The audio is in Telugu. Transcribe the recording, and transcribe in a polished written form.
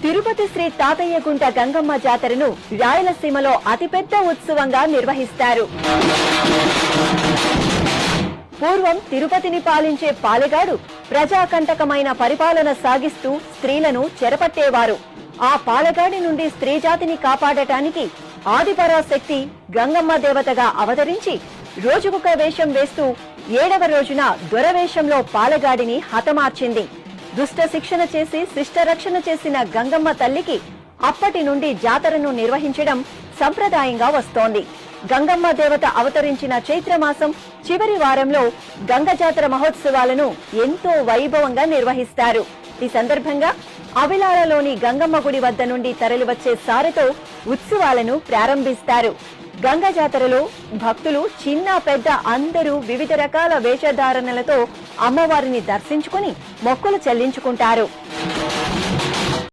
తిరుపతి శ్రీ తాతయ్యగుంట గంగమ్మ జాతరను రాయలసీమలో అతిపెద్ద ఉత్సవంగా నిర్వహిస్తారు. పూర్వం తిరుపతిని పాలించే పాలెగాడు ప్రజాకంటకమైన పరిపాలన సాగిస్తూ స్త్రీలను చెరపట్టేవారు. ఆ పాలెగాడి నుండి స్త్రీజాతిని కాపాడటానికి ఆదిపరాశక్తి గంగమ్మ దేవతగా అవతరించి రోజుకొక వేషం వేస్తూ 7వ రోజున దొరవేషంలో పాలెగాడిని హతమార్చింది. దుష్ట శిక్షణ చేసి శిష్ట రక్షణ చేసిన గంగమ్మ తల్లికి అప్పటి నుండి జాతరను నిర్వహించడం సంప్రదాయంగా వస్తోంది. గంగమ్మ దేవత అవతరించిన చైత్రమాసం చివరి వారంలో గంగ జాతర మహోత్సవాలను ఎంతో వైభవంగా నిర్వహిస్తారు. ఈ సందర్భంగా అవిలాలలోని గంగమ్మ గుడి వద్ద నుండి తరలివచ్చే సారెతో ఉత్సవాలను ప్రారంభిస్తారు. గంగ జాతరలో భక్తులు చిన్న పెద్ద అందరూ వివిధ రకాల వేషధారణలతో అమ్మవారిని దర్శించుకుని మొక్కులు చెల్లించుకుంటారు.